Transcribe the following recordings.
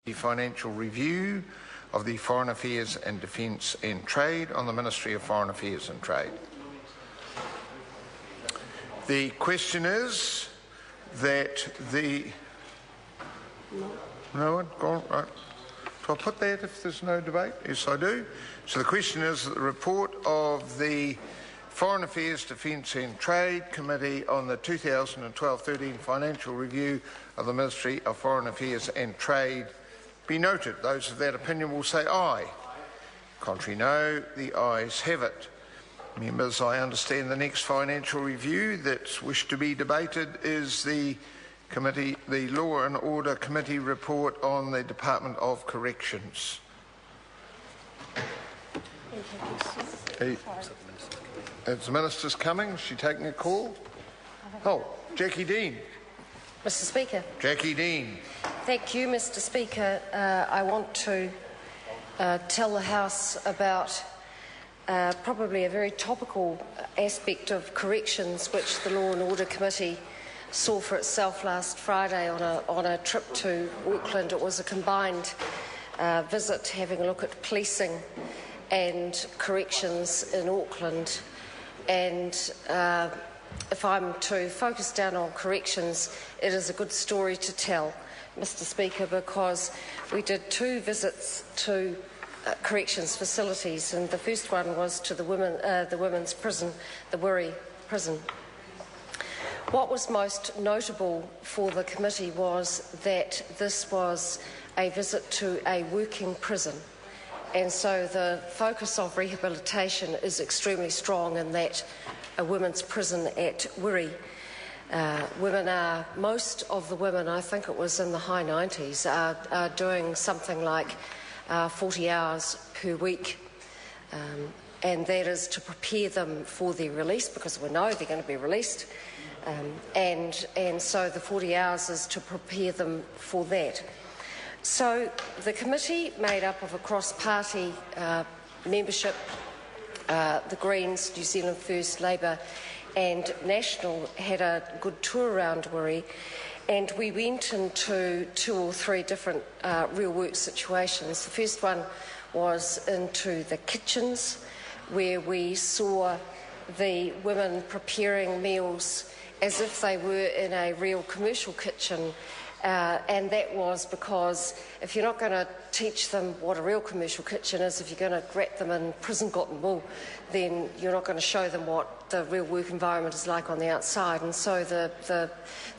The financial review of the Foreign Affairs and Defence and Trade on the Ministry of Foreign Affairs and Trade. The question is that the... No one? Gone? Right. Do I put that if there's no debate? Yes, I do. So the question is that the report of the Foreign Affairs, Defence and Trade Committee on the 2012-13 financial review of the Ministry of Foreign Affairs and Trade be noted. Those of that opinion will say aye. Contrary, no. The ayes have it. Members, I understand the next financial review that's wished to be debated is the Law and Order Committee report on the Department of Corrections. Is the Minister's coming? Is she taking a call? Oh, Jackie Dean. Mr. Speaker. Jackie Dean. Thank you, Mr. Speaker. I want to tell the House about probably a very topical aspect of corrections which the Law and Order Committee saw for itself last Friday on a trip to Auckland. It was a combined visit having a look at policing and corrections in Auckland. And if I'm to focus down on corrections, it is a good story to tell, Mr. Speaker, because we did 2 visits to corrections facilities, and the first one was to the women's prison, the Wiri prison. What was most notable for the committee was that this was a visit to a working prison, and so the focus of rehabilitation is extremely strong in that a women's prison at Wiri. Most of the women, I think it was in the high 90s, are doing something like 40 hours per week, and that is to prepare them for their release, because we know they're going to be released, and so the 40 hours is to prepare them for that. So the committee, made up of a cross-party membership, the Greens, New Zealand First, Labour and National, had a good tour around Wiri, and we went into 2 or 3 different real work situations. The first one was into the kitchens, where we saw the women preparing meals as if they were in a real commercial kitchen, and that was because if you're not going to teach them what a real commercial kitchen is, if you're going to wrap them in prison cotton wool, then you're not going to show them what the real work environment is like on the outside. And so the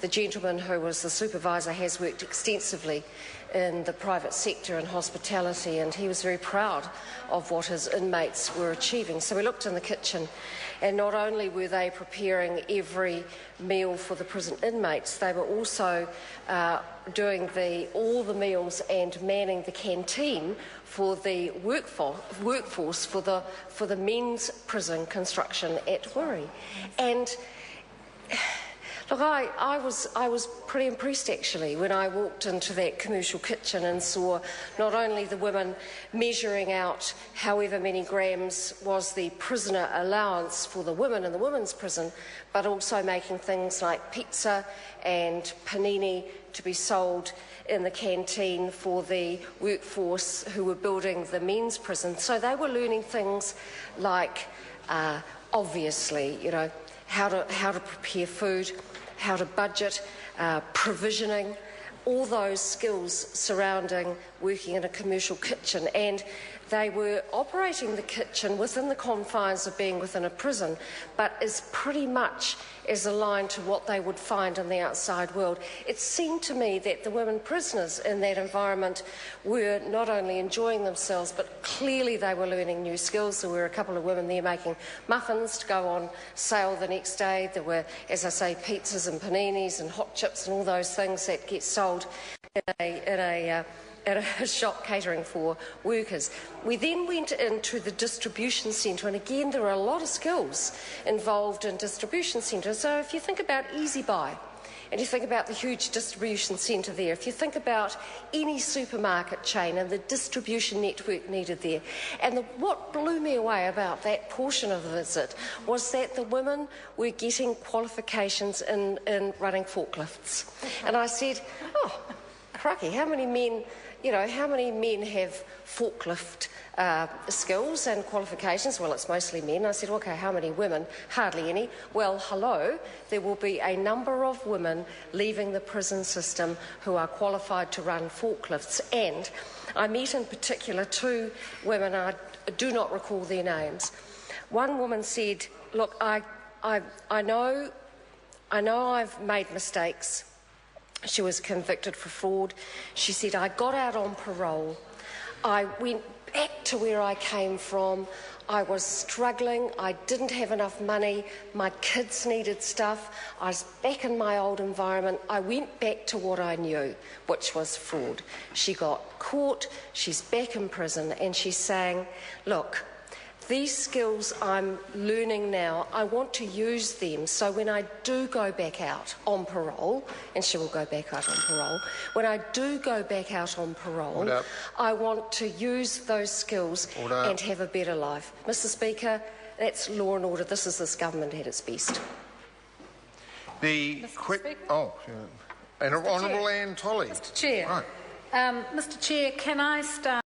gentleman who was the supervisor has worked extensively in the private sector and hospitality, and he was very proud of what his inmates were achieving. So we looked in the kitchen, and not only were they preparing every meal for the prison inmates, they were also doing all the meals and manning the canteen for the workforce for the men's prison construction at Wiri. And look, I was pretty impressed actually when I walked into that commercial kitchen and saw not only the women measuring out however many grams was the prisoner allowance for the women in the women's prison, but also making things like pizza and panini to be sold in the canteen for the workforce who were building the men's prison. So they were learning things like, obviously, you know, how to prepare food, how to budget, provisioning, all those skills surrounding working in a commercial kitchen. And they were operating the kitchen within the confines of being within a prison, but is pretty much as aligned to what they would find in the outside world. It seemed to me that the women prisoners in that environment were not only enjoying themselves, but clearly they were learning new skills. There were a couple of women there making muffins to go on sale the next day. There were, as I say, pizzas and paninis and hot chips and all those things that get sold at a shop catering for workers. We then went into the distribution centre, and again there are a lot of skills involved in distribution centres. So if you think about Easy Buy, and you think about the huge distribution centre there, if you think about any supermarket chain and the distribution network needed there, and what blew me away about that portion of the visit was that the women were getting qualifications in running forklifts. And I said, oh, crikey, how many men you know, how many men have forklift skills and qualifications? Well, it's mostly men. I said, okay, how many women? Hardly any. Well, hello, there will be a number of women leaving the prison system who are qualified to run forklifts. And I met in particular two women, I do not recall their names. One woman said, look, I know I've made mistakes. She was convicted for fraud. She said, I got out on parole. I went back to where I came from. I was struggling. I didn't have enough money. My kids needed stuff. I was back in my old environment. I went back to what I knew, which was fraud. She got caught. She's back in prison, and she's saying, look, these skills I'm learning now, I want to use them so when I do go back out on parole, and she will go back out on parole, when I do go back out on parole, I want to use those skills and have a better life. Mr. Speaker, that's law and order. This is this government at its best. The Honourable Anne Tolley. Mr. Chair. Right. Mr. Chair, can I start